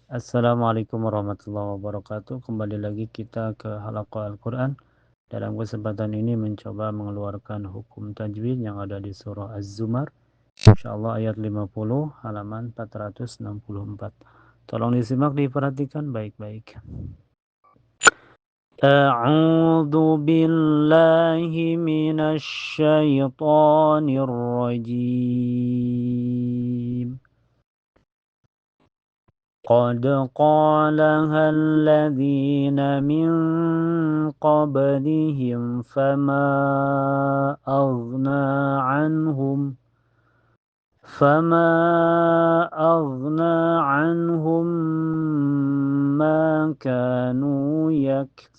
Assalamualaikum warahmatullahi wabarakatuh. Kembali lagi kita ke halaqah Al-Quran. Dalam kesempatan ini mencoba mengeluarkan hukum tajwid yang ada di surah Az-Zumar. Insyaallah ayat 50 halaman 464. Tolong disimak, diperhatikan baik-baik. A'udzu billahi minasy syaithanir rajim. قد قالها الذين من قبلهم فما أغنى عنهم ما كانوا يكسبون.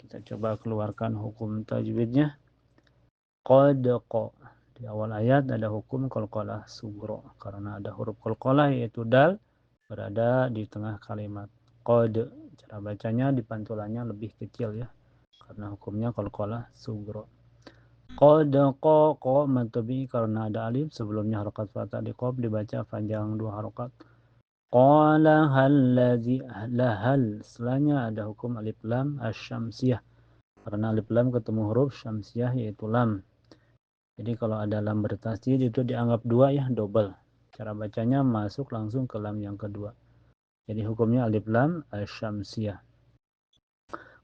Kita coba keluarkan hukum tajwidnya. Qad qa. Di awal ayat ada hukum qalqalah sugro karena ada huruf qalqalah yaitu dal berada di tengah kalimat. Qad, cara bacanya di pantulannya lebih kecil ya karena hukumnya qalqalah sugro. Qad qa matobi karena ada alif sebelumnya harokat fathah di qaf dibaca panjang 2 harokat. Qala halladzi lahal, setelahnya ada hukum alif lam asyamsiyah karena alif lam ketemu huruf syamsiyah yaitu lam. Jadi kalau ada lam bertasydid itu dianggap dua ya, double. Cara bacanya masuk langsung ke lam yang kedua. Jadi hukumnya alif lam asyamsiyah.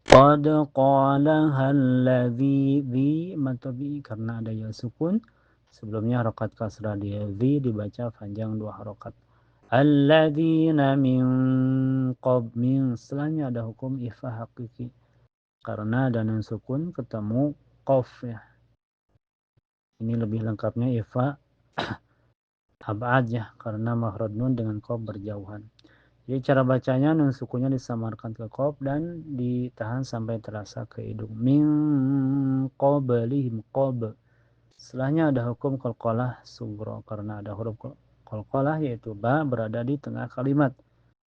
Qad qalaha alladzi dzi matobi karena ada ya sukun. Sebelumnya harokat kasrah di dzi dibaca panjang 2 harokat. Alladzina min min, setelahnya ada hukum ifa hakiki karena ada nun sukun ketemu qaf ya. Ini lebih lengkapnya ifa abad ya karena makhraj nun dengan qaf berjauhan. Jadi cara bacanya nun sukunnya disamarkan ke qaf dan ditahan sampai terasa ke hidung. Min qablihim qab. Setelahnya ada hukum qalqalah sugro karena ada huruf qalqalah yaitu ba berada di tengah kalimat.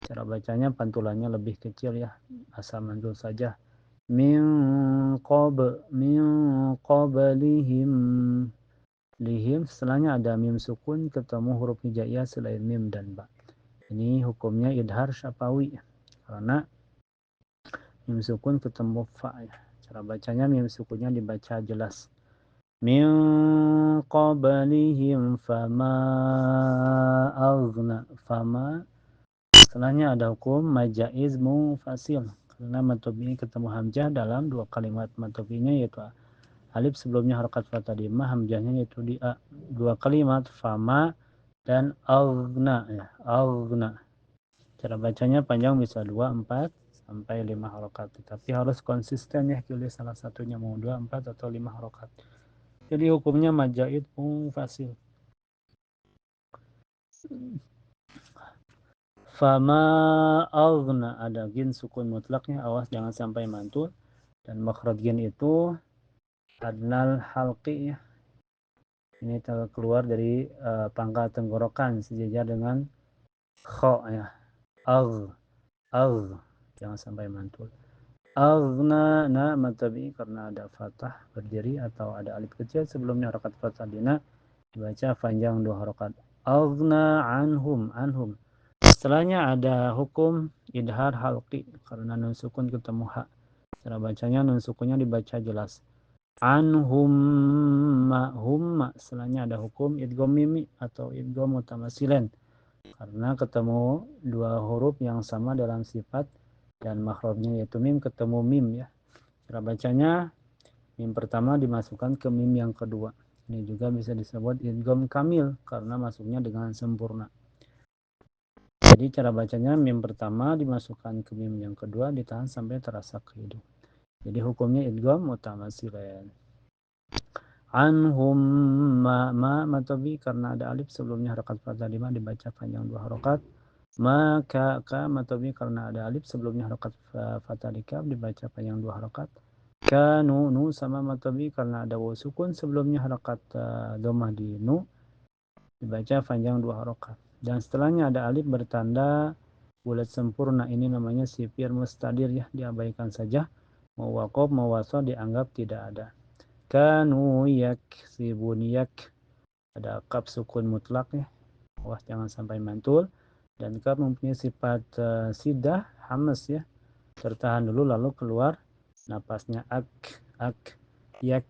Cara bacanya pantulannya lebih kecil ya, asal mantul saja. Min qablihim lihim, setelahnya ada mim sukun ketemu huruf hijaiyah selain mim dan ba. Ini hukumnya idhar syafawi karena mim sukun ketemu fa ya. Cara bacanya mim sukunnya dibaca jelas. Min qablihim fama, setelahnya ada hukum majaiz mufasil karena matobi ketemu hamzah dalam dua kalimat matobinya yaitu alif sebelumnya harakat fathah di ma, hamzahnya yaitu di a. Dua kalimat fama dan aghna ya, aghna. Cara bacanya panjang bisa 2, 4 sampai 5 harokat. Tapi harus konsisten ya, pilih salah satunya mau 2, 4 atau 5 harokat. Jadi hukumnya majaid fasil. Fama aghna, ada gin sukun mutlaknya, awas jangan sampai mantul. Dan makhraj gin itu adnal halqi ya. Ini keluar dari pangkal tenggorokan sejajar dengan kho ya. Agh, jangan sampai mantul. Aghna na matabi karena ada fathah berdiri atau ada alif kecil sebelumnya harakat fathah dina dibaca panjang 2 harakat. Aghna anhum. Setelahnya ada hukum idhar halqi karena nun sukun ketemu ha. Cara bacanya nun sukunnya dibaca jelas. Anhum ma. Setelahnya ada hukum idgham mimi atau idgham mutamasilan karena ketemu dua huruf yang sama dalam sifat dan makhrajnya yaitu mim ketemu mim ya. Cara bacanya mim pertama dimasukkan ke mim yang kedua. Ini juga bisa disebut idgham kamil karena masuknya dengan sempurna. Jadi cara bacanya mim pertama dimasukkan ke mim yang kedua ditahan sampai terasa ke hidung. Jadi hukumnya idgham mutamasilan. Anhum matobi karena ada alif sebelumnya harakat fathah 5 dibaca panjang 2 harakat. Maka matobi karena ada alif sebelumnya harakat fathah dikaf dibaca panjang 2 harakat. Kanu sama matobi karena ada waw sukun sebelumnya harakat domah di nu dibaca panjang 2 harakat. Dan setelahnya ada alif bertanda bulat sempurna, ini namanya sifir mustadir ya, diabaikan saja. Mau waqaf mau wasal dianggap tidak ada. Kanu yaksibun yak, ada kaf sukun mutlak ya. awas jangan sampai mantul. Dan kaf mempunyai sifat sidah, hamas ya, tertahan dulu lalu keluar napasnya ak, yak,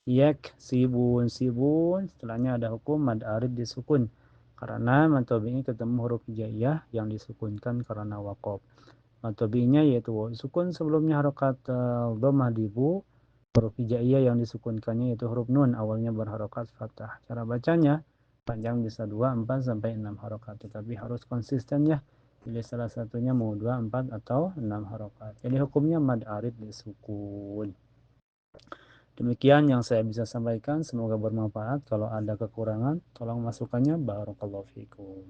yak, sibun, sibun. Setelahnya ada hukum mad arid disukun karena mad tabi'i ketemu huruf hijaiyah yang disukunkan karena waqaf. Mad tabi'inya yaitu sukun sebelumnya harokat dhammah di bu, huruf hijaiyah yang disukunkannya yaitu huruf nun awalnya berharokat fathah. Cara bacanya panjang bisa 2, 4 sampai 6 harokat, tetapi harus konsisten ya. Pilih salah satunya mau 2, 4 atau 6 harokat. Jadi hukumnya mad arid disukun. Demikian yang saya bisa sampaikan, semoga bermanfaat. Kalau ada kekurangan tolong masukannya. Barakallahu fikum.